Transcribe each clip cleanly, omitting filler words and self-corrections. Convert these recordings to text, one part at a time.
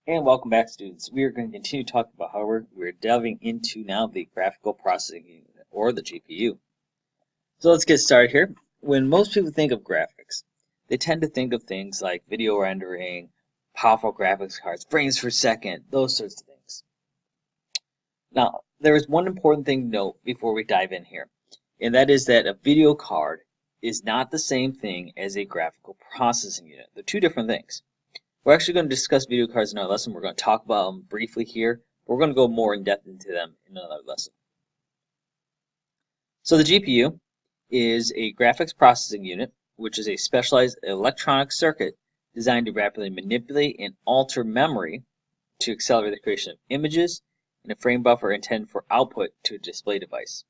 And welcome back, students. We are going to continue talking about hardware. We're delving into now the graphical processing unit, or the GPU. So let's get started here. When most people think of graphics, they tend to think of things like video rendering, powerful graphics cards, frames per second, those sorts of things. Now, there is one important thing to note before we dive in here, and that is that a video card is not the same thing as a graphical processing unit. They're two different things. We're actually going to discuss video cards in our lesson. We're going to talk about them briefly here, but we're going to go more in depth into them in another lesson. So the GPU is a graphics processing unit, which is a specialized electronic circuit designed to rapidly manipulate and alter memory to accelerate the creation of images and a frame buffer intended for output to a display device.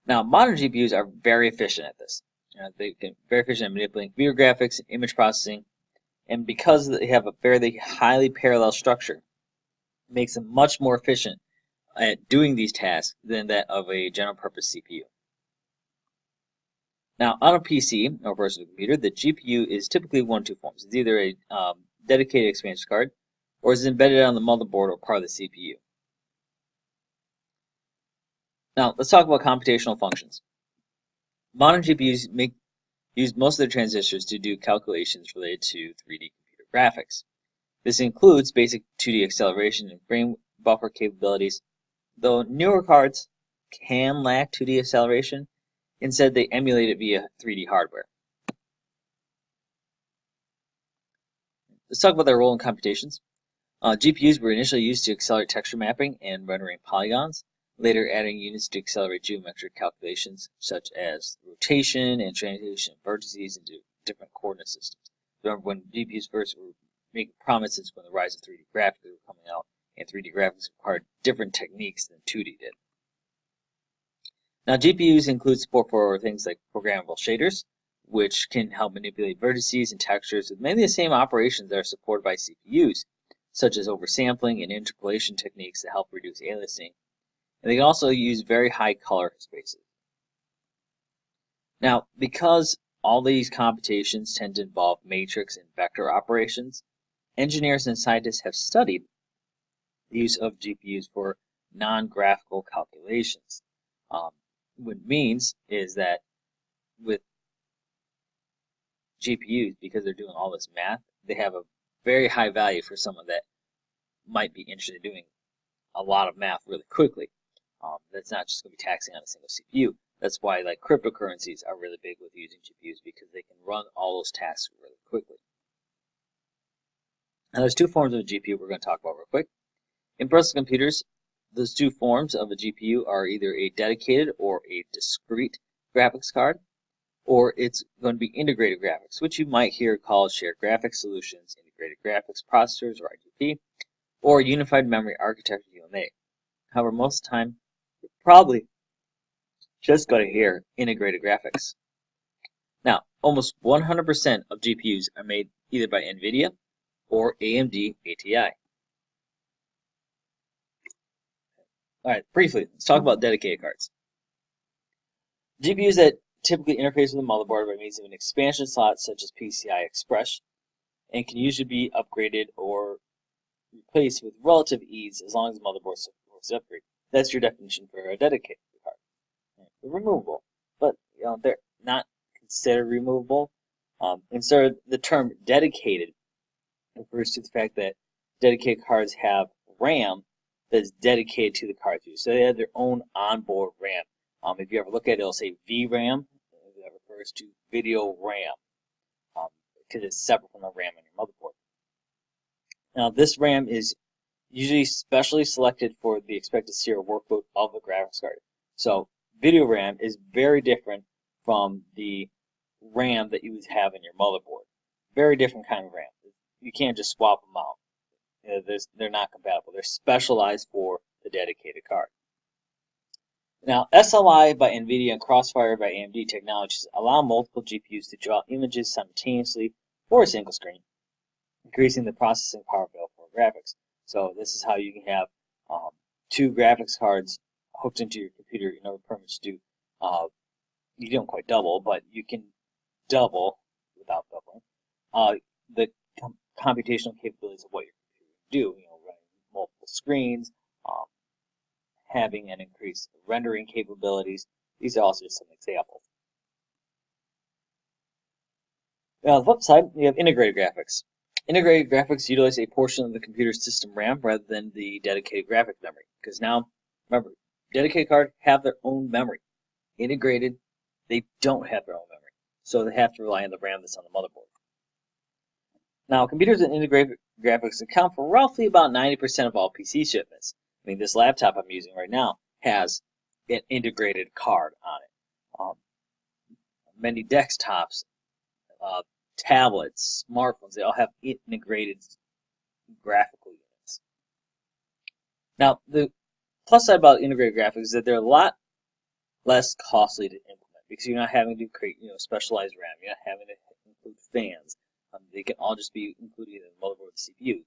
Now, modern GPUs are very efficient at this. They're very efficient at manipulating video graphics and image processing. And because they have a fairly highly parallel structure, it makes them much more efficient at doing these tasks than that of a general purpose CPU. Now, on a PC or personal computer, the GPU is typically one of two forms. It's either a dedicated expansion card or is embedded on the motherboard or part of the CPU. Now, let's talk about computational functions. Modern GPUs use most of their transistors to do calculations related to 3D computer graphics. This includes basic 2D acceleration and frame buffer capabilities, though newer cards can lack 2D acceleration. Instead, they emulate it via 3D hardware. Let's talk about their role in computations. GPUs were initially used to accelerate texture mapping and rendering polygons, later adding units to accelerate geometric calculations such as rotation and translation of vertices into different coordinate systems. Remember when GPUs first were making promises when the rise of 3D graphics were coming out, and 3D graphics required different techniques than 2D did. Now, GPUs include support for things like programmable shaders, which can help manipulate vertices and textures with many of the same operations that are supported by CPUs, such as oversampling and interpolation techniques that help reduce aliasing. And they can also use very high color spaces. Now, because all these computations tend to involve matrix and vector operations, engineers and scientists have studied the use of GPUs for non-graphical calculations. What it means is that with GPUs, because they're doing all this math, they have a very high value for someone that might be interested in doing a lot of math really quickly. That's not just going to be taxing on a single CPU. That's why like cryptocurrencies are really big with using GPUs, because they can run all those tasks really quickly. Now there's two forms of a GPU we're going to talk about real quick. In personal computers, those two forms of a GPU are either a dedicated or a discrete graphics card, or it's going to be integrated graphics, which you might hear called shared graphics solutions, integrated graphics processors, or IGP, or unified memory architecture, UMA. However, most of the time, you're probably just going to hear integrated graphics. Now, almost 100% of GPUs are made either by NVIDIA or AMD ATI. All right, briefly, let's talk about dedicated cards. GPUs that typically interface with the motherboard by means of an expansion slot such as PCI Express and can usually be upgraded or replaced with relative ease as long as the motherboard supports the upgrade. That's your definition for a dedicated card. They're removable, but they're not considered removable. Instead, the term dedicated refers to the fact that dedicated cards have RAM that's dedicated to the cartridge. So they have their own onboard RAM. If you ever look at it, it'll say VRAM. That refers to video RAM because it's separate from the RAM on your motherboard. Now, this RAM is usually specially selected for the expected serial workload of the graphics card. So video RAM is very different from the RAM that you would have in your motherboard. Very different kind of RAM. You can't just swap them out. They're not compatible. They're specialized for the dedicated card. Now, SLI by NVIDIA and Crossfire by AMD technologies allow multiple GPUs to draw images simultaneously or a single screen, increasing the processing power available for graphics. So this is how you can have two graphics cards hooked into your computer in order pretty much to do, you don't quite double, but you can double without doubling the computational capabilities of what your computer can do. Running multiple screens, having an increased rendering capabilities. These are also some examples. Now, on the flip side, you have integrated graphics. Integrated graphics utilize a portion of the computer's system RAM rather than the dedicated graphic memory. Because now, remember, dedicated cards have their own memory. Integrated, they don't have their own memory. So they have to rely on the RAM that's on the motherboard. Now, computers with integrated graphics account for roughly about 90% of all PC shipments. I mean, this laptop I'm using right now has an integrated card on it. Many desktops, tablets, smartphones, they all have integrated graphical units. Now, the plus side about integrated graphics is that they're a lot less costly to implement because you're not having to create, specialized RAM. You're not having to include fans. They can all just be included in the motherboard with the CPU.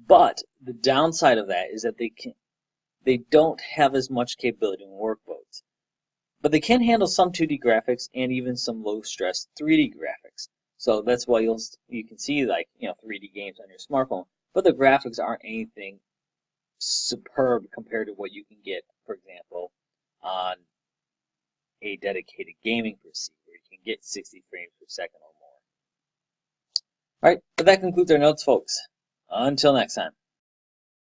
But the downside of that is that they don't have as much capability in workloads. But they can handle some 2D graphics and even some low-stress 3D graphics. So that's why you can see 3D games on your smartphone. But the graphics aren't anything superb compared to what you can get, for example, on a dedicated gaming PC where you can get 60 frames per second or more. All right, but that concludes our notes, folks. Until next time.